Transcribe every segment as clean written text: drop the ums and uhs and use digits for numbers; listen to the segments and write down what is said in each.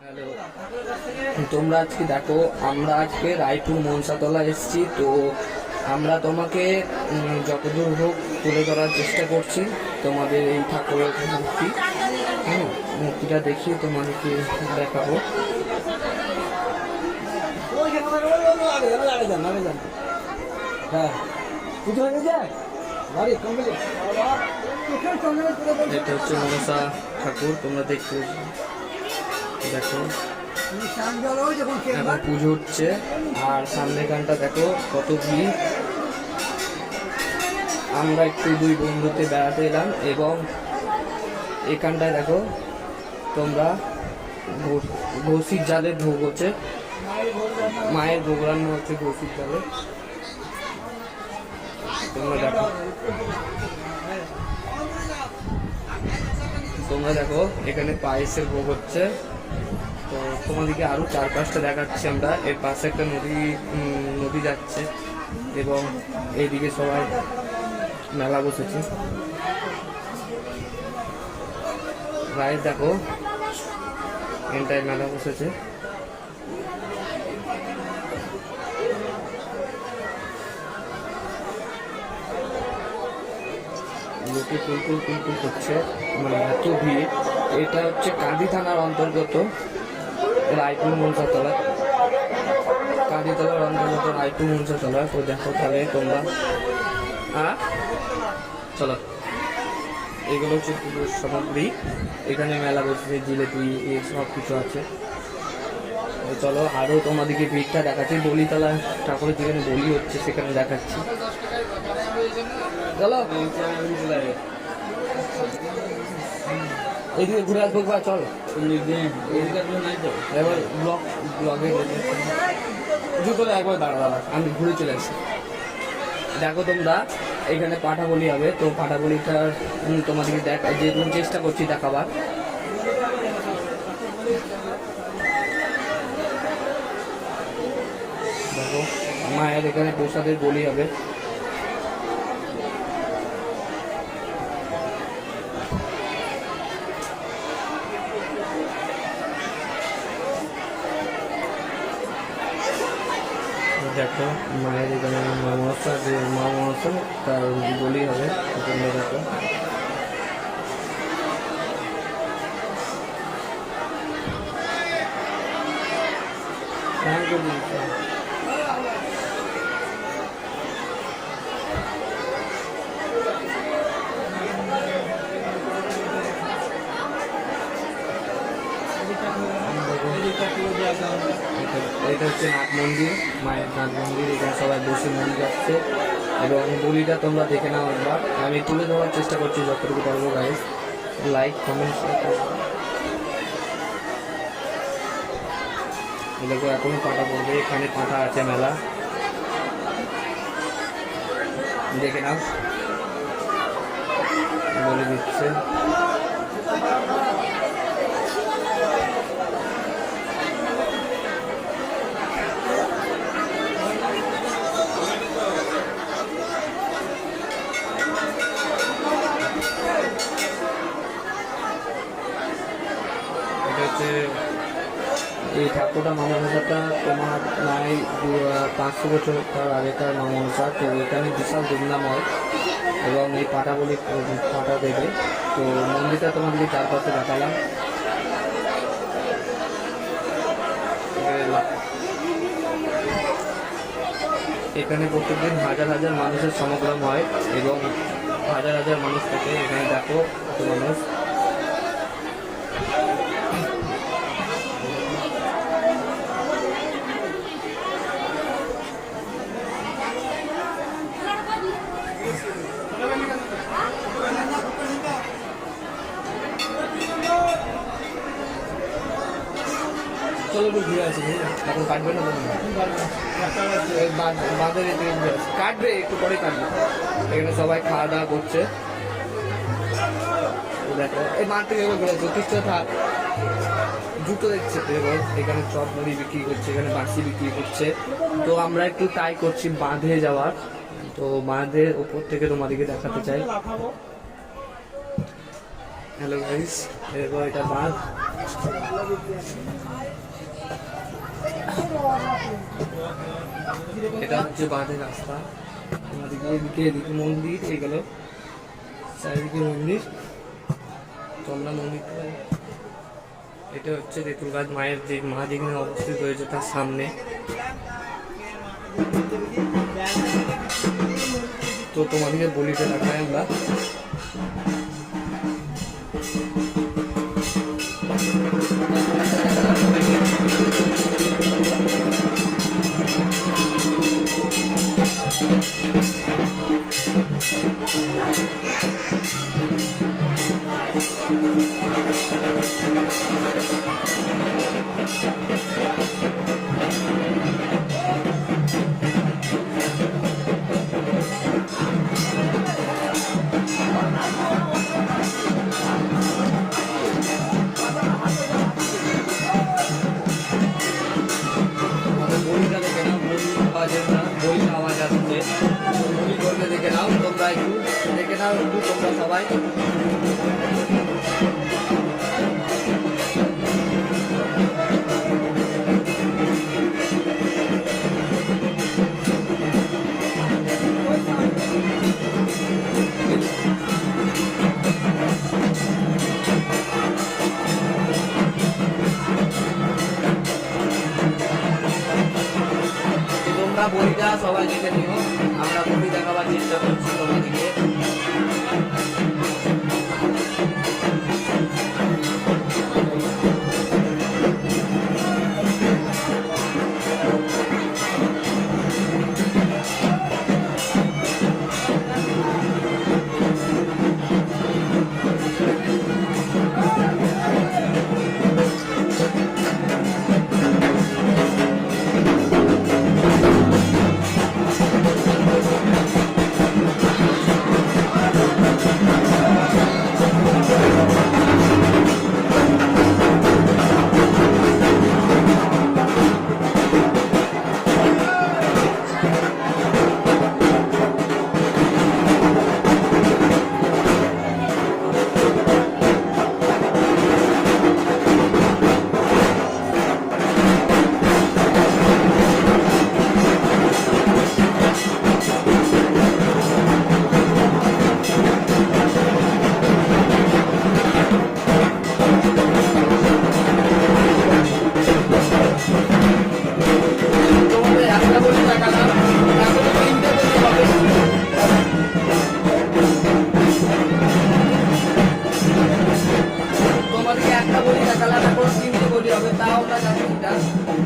Hello, তোমরা আজকে দেখো আমরা আজকে রায়পুর মনসাতলা এসেছি। তো আমরা তোমাকে যতদূর হোক তুলে ধরার চেষ্টা করছি তোমাদের এই ঠাকুরের মূর্তি। মূর্তিটা দেখিয়ে তোমাদেরকে দেখাবো। এটা হচ্ছে মনসা ঠাকুর, তোমরা দেখতে দেখো এখন পুজো হচ্ছে। আর সামনে গানটা দেখো কত ভিড়। আমরা একটু দুই বন্ধুতে বেড়াতে এলাম এবং এখানটায় দেখো তোমরা ঘষির জালে ভোগ হচ্ছে, মায়ের ভোগ রান্না হচ্ছে ঘষির জালে। তোমরা দেখো এখানে পায়েসের ভোগ হচ্ছে। তো তোমাদেরকে আরো চারপাশটা দেখাচ্ছি আমরা। এর পাশে একটা নদী যাচ্ছে এবং এইদিকে সবাই মেলা বসেছে। রাইট দেখো এখানটায় মেলা বসেছে। লোকে কুলকুল করছে, মানে এত ভিড়। এটা হচ্ছে কাঁদি থানার অন্তর্গত রায়পুর মনসাতলা, কাঁদিতলার অন্তর্গত রায়পুর মনসাতলা। তো দেখো তাহলে তোমরা চলো, এগুলো হচ্ছে পুজোর সামগ্রী। এখানে মেলা বসেছে, জিলেপি সব কিছু আছে। চলো আরও তোমাদেরকে ভিড়টা দেখাচ্ছি। বলিতলা ঠাকুরের যেখানে বলি হচ্ছে সেখানে দেখাচ্ছি। চলো এইদিকে ঘুরে আসবো বা চল। এবার ব্লগে করে একবার দাঁড়া, আমি ঘুরে চলে আসি। দেখো তোমরা এখানে পাঠা বলি হবে। তো পাঠা বলিটা তোমাদেরকে যেরকম চেষ্টা করছি দেখাবার। দেখো মায়ের এখানে প্রসাদের বলি হবে। দেখো মায়ের এখানে মা মনসা তার বলি হবে। দেখো এটা হচ্ছে নাট মন্দির, মায়ের নাট মন্দির। এখানে সবাই বসে মন্দির যাচ্ছে এবং বলিটা তোমরা দেখে নাও একবার। আমি তুলে ধরার চেষ্টা করছি যতটুকু পারবো। গাইস লাইক কমেন্ট শেয়ার করো। দেখো এখনো পাঠা পড়বে, এখানে পাঠা আছে মেলা, দেখে নাও বলে দিচ্ছে। এই ঠাকুরটা মা মনসাটা তোমার প্রায় 500 বছর তার আগেকার মা মনসা। তো এখানে বিশাল ধুমধাম হয় এবং এই পাটা বলি পাটা দেবে। তো মন্দিরটা তোমাদেরকে চারপাশে দেখালাম। এখানে প্রত্যেকদিন হাজার হাজার মানুষের সমাগম হয় এবং হাজার হাজার মানুষ থাকে এখানে। দেখো কত মানুষ। চলো একটু ঘুরে আসি, এখন কাটবে না বাঁধের কাটবে, একটু পরে কাটবে। এখানে সবাই খাওয়া দাওয়া করছে। দেখো এই মাঠ থেকে যথেষ্ট থাক জুতো দেখছে। এখানে চপ মুড়ি বিক্রি করছে, এখানে বাঁশি বিক্রি করছে। তো আমরা একটু ট্রাই করছি বাঁধে যাওয়ার। তো বাঁধের ওপর থেকে তোমাদেরকে দেখাতে চাই। হ্যালো গাইস, এটা বাঁধ। এটা হচ্ছে বাঁধের রাস্তা, এদিকে এদিকে মন্দির, এগুলো চারিদিকে মন্দির। তো আমরা মন্দির, এটা হচ্ছে তেঁতুল গাছ মায়ের যে মা যেখানে অবস্থিত হয়েছে তার সামনে। তো তোমাদেরকে বলিতে দেখায় আমরা। বলিটা দেখে নাও, বলির আওয়াজ আসছে, বলি করতে দেখে নাও তোমরা, একটু দেখে নাও একটু তোমরা সবাই। তোমরা বলিটা সবাই দেখে নিও, আমরা বলি দেখাবার চেষ্টা করছি তোমাদেরকে।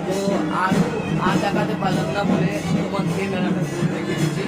তো আর দেখাতে পারলাম না বলে তোমাদেরকে মেলাটা রেখে দিচ্ছি।